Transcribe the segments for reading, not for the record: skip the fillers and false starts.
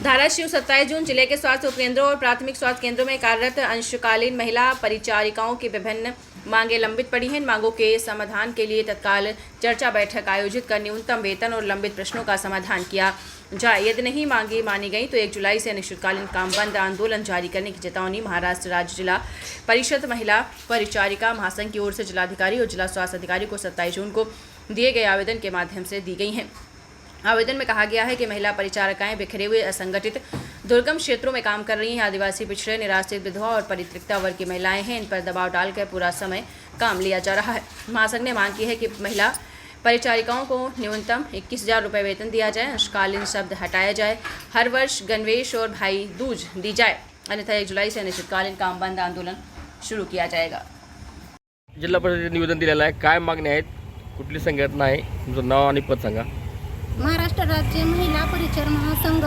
धाराशिव 27 जून जिले के स्वास्थ्य उपकेंद्रों और प्राथमिक स्वास्थ्य केंद्रों में कार्यरत अंशकालीन महिला परिचारिकाओं की विभिन्न मांगें लंबित पड़ी हैं। इन मांगों के समाधान के लिए तत्काल चर्चा बैठक आयोजित कर न्यूनतम वेतन और लंबित प्रश्नों का समाधान किया जाए। यदि नहीं मांगी मानी गई तो 1 जुलाई से अनिश्चितकालीन काम बंद आंदोलन जारी करने की चेतावनी महाराष्ट्र राज्य जिला परिषद महिला परिचारिका महासंघ की ओर से जिलाधिकारी और जिला स्वास्थ्य अधिकारी को 27 जून को दिए गए आवेदन के माध्यम से दी गई हैं। आवेदन में कहा गया है कि महिला परिचारिकाएं बिखरे हुए असंगठित दुर्गम क्षेत्रों में काम कर रही हैं। आदिवासी पिछड़े निराश्रित विधवा और परित्यक्ता वर्ग की महिलाएं हैं। इन पर दबाव डालकर पूरा समय काम लिया जा रहा है। महासंघ ने मांग की है कि महिला परिचारिकाओं को न्यूनतम 21,000 रुपये वेतन दिया जाए, अंशकालीन शब्द हटाया जाए, हर वर्ष गणवेश और भाई दूज दी जाए, अन्यथा 1 जुलाई से अनिश्चितकालीन काम बंद आंदोलन शुरू किया जाएगा। जिल्हा परिषदेने निवेदन दिलेलं आहे, काय मागण्या आहेत, कुठली संघटना आहे, तुमचं नाव आणि पद सांगा। महाराष्ट्र राज्य महिला परिचर महासंघ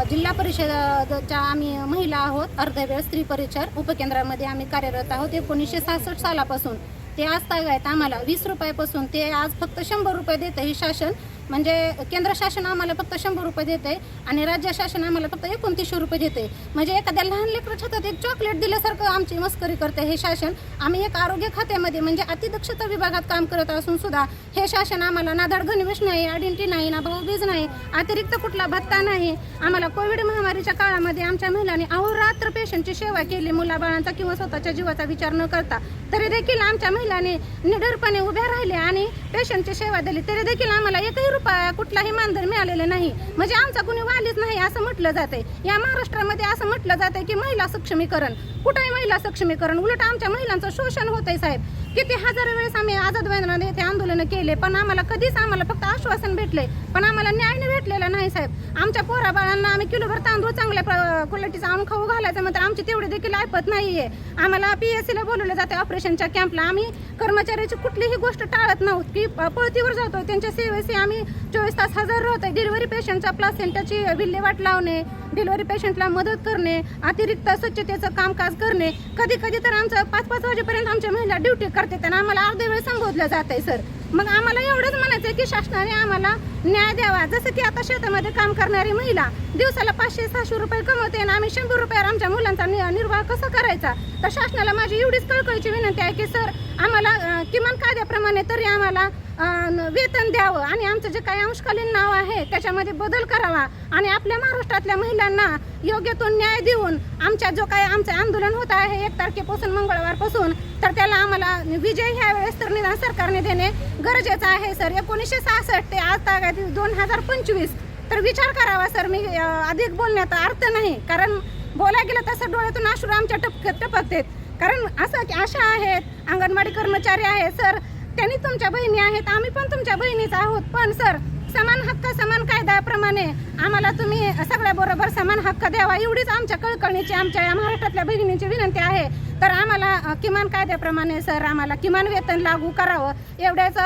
जिल्हा परिषदेच्या आम्ही महिला आहोत। अर्धवेळ स्त्री परिचर उपकेंद्रामध्ये आम्ही कार्यरत आहोत। 1966 सालापासून ते आज तागायत आम्हाला 20 रुपयापासून ते आज फक्त 100 रुपये देते हे शासन, म्हणजे केंद्र शासन आम्हाला फक्त 100 रुपये देते आणि राज्य शासन आम्हाला फक्त 2900 रुपये देते। म्हणजे एखाद्या लहान लेकराच्या हातात एक चॉकलेट दिल्यासारखं आमची मस्करी करते हे शासन। आम्ही एक आरोग्य खात्यामध्ये म्हणजे अतिदक्षता विभागात काम करत असून सुद्धा हे शासन आम्हाला ना धड गणवेश नाही, आयडेंटिटी नाही, ना भाऊबीज नाही, अतिरिक्त कुठला भत्ता नाही। आम्हाला कोविड महामारीच्या काळामध्ये आमच्या महिलांनी अहोरात्र पेशंटची सेवा केली, मुलाबाळांचा किंवा स्वतःच्या जीवाचा विचार न करता। तरी देखील आमच्या महिलांनी निडरपणे उभ्या राहिले आणि पेशंटची सेवा दिली, तरी देखील आम्हाला एकही रुपया कुठलाही मानधन मिळालेले नाही। म्हणजे आमचा कुणी वालीच नाही असं म्हटलं जाते। या महाराष्ट्रामध्ये असं म्हटलं जाते की महिला सक्षमीकरण, कुठेही महिला सक्षमीकरण, उलट आमच्या महिलांचं शोषण होतंय साहेब। किती हजारो वेळेस आम्ही आझाद मैदानात येथे आंदोलन केले, पण आम्हाला कधीच आम्हाला फक्त आश्वासन भेटले, पण आम्हाला न्याय भेटलेला नाही साहेब। आमच्या पोराबाळांना आम्ही किलोभर तांदूळ चांगल्या क्वालिटीचा आणून खाऊ घालायचं, मात्र आमची तेवढी देखील ऐपत नाहीये। आम्हाला PSCला बोलवलं जाते ऑपरेशनच्या कॅम्पला। आम्ही कर्मचाऱ्याची कुठलीही गोष्ट टाळत नव्हत की पळतीवर जातो, त्यांच्या सेवेशी आम्ही 24 तास हजर राहतोय। डिलिव्हरी पेशंटच्या प्लासेंटाची विल्हेवाट लावणे, डिलिव्हरी पेशंटला मदत करणे, अतिरिक्त स्वच्छतेचं कामकाज करणे। कधी कधी तर आमचं 5-5 वाजेपर्यंत आमच्या महिला ड्युटी करते आणि आम्हाला अर्धे वेळ संबोधलं जात आहे सर। मग आम्हाला एवढंच म्हणायचं आहे की शासनाने आम्हाला न्याय द्यावा। जसं की आता शेतामध्ये काम करणारी महिला दिवसाला 500-600 रुपये कमवते आणि आम्ही 100 रुपयावर आमच्या मुलांचा निर्वाह कसा करायचा। तर शासनाला माझी एवढीच कळकळीची विनंती आहे की सर आम्हाला किमान कायद्याप्रमाणे तरी आम्हाला वेतन द्यावं आणि आमचं जे काही अंशकालीन नाव आहे त्याच्यामध्ये बदल करावा आणि आपल्या महाराष्ट्रातल्या महिलांना योग्य तो न्याय देऊन आमच्या जो काही आमचं आंदोलन होत आहे 1 तारखेपासून मंगळवारपासून, तर त्याला आम्हाला विजय ह्या वेळेस तर निदान सरकारने देणे गरजेचं आहे सर। 1966 ते आज तागायत 2025 तर विचार करावा सर। मी अधिक बोलण्याचा अर्थ नाही, कारण बोलायला गेलं तसं डोळ्यातून अश्रू आमच्या टपकतात, कारण असं अशा आहेत अंगणवाडी कर्मचारी आहेत सर, त्यांनी तुमच्या बहिणी आहेत, आम्ही पण तुमच्या बहिणीच आहोत, पण सर समान हक्क समान कायद्याप्रमाणे आम्हाला तुम्ही सगळ्या बरोबर समान हक्क द्यावा, एवढीच आमच्या कळकळीची आमच्या या महाराष्ट्रातल्या बहिणींची विनंती आहे। तर आम्हाला किमान कायद्याप्रमाणे सर आम्हाला किमान वेतन लागू करावं। एवढ्याच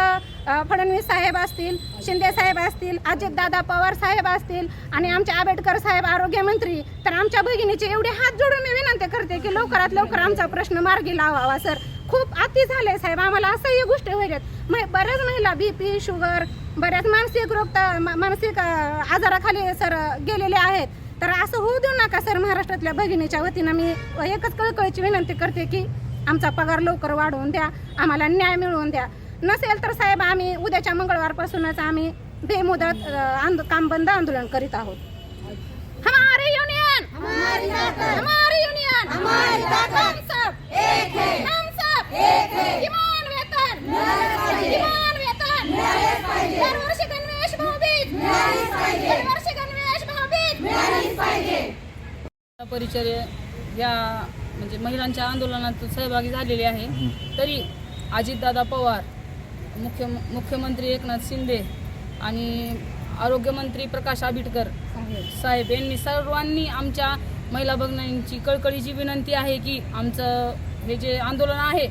फडणवीस साहेब असतील, शिंदे साहेब असतील, अजितदादा पवार साहेब असतील आणि आमचे आंबेडकर साहेब आरोग्यमंत्री, तर आमच्या बहिणीचे एवढे हात जोडून मी विनंती करते की लवकरात लवकर आमचा प्रश्न मार्गी लावावा सर। खूप अति झाले साहेब, आम्हाला असह्य गोष्टी होईल। बऱ्याच महिला BP, शुगर, बऱ्याच मानसिक आजाराखाली सर गेलेले आहेत। तर असं होऊ देऊ नका सर। महाराष्ट्रातल्या भगिनीच्या वतीनं मी एकच कळकळीची विनंती करते की आमचा पगार लवकर वाढवून द्या, आम्हाला न्याय मिळवून द्या। नसेल तर साहेब आम्ही उद्याच्या मंगळवारपासूनच आम्ही बेमुदत काम बंद आंदोलन करीत आहोत। हमारी यूनियन हमारी ताकत, हमारी यूनियन हमारी ताकत, हम सब एक है, हम सब एक है। किमान वेतन मिळालेच पाहिजे, किमान वेतन मिळालेच पाहिजे, दरवर्षी गणवेश भाऊबीज मिळालीच पाहिजे, दरवर्षी गणवेश भाऊबीज मिळालीच पाहिजे। परिचर्या या म्हणजे महिलांच्या आंदोलनात सहभागी झालेले आहे, तरी अजितदादा पवार, मुख्यमंत्री एकनाथ शिंदे आणि आरोग्यमंत्री प्रकाश आंबेडकर साहेब यांनी सर्वांनी आमच्या महिला भगिनींची कळकळीची विनंती आहे की आमचं हे जे आंदोलन आहे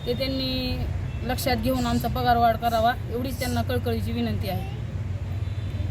ते त्यांनी लक्षात घेऊन आमचा पगार वाढ करावा, एवढीच त्यांना कळकळीची विनंती आहे।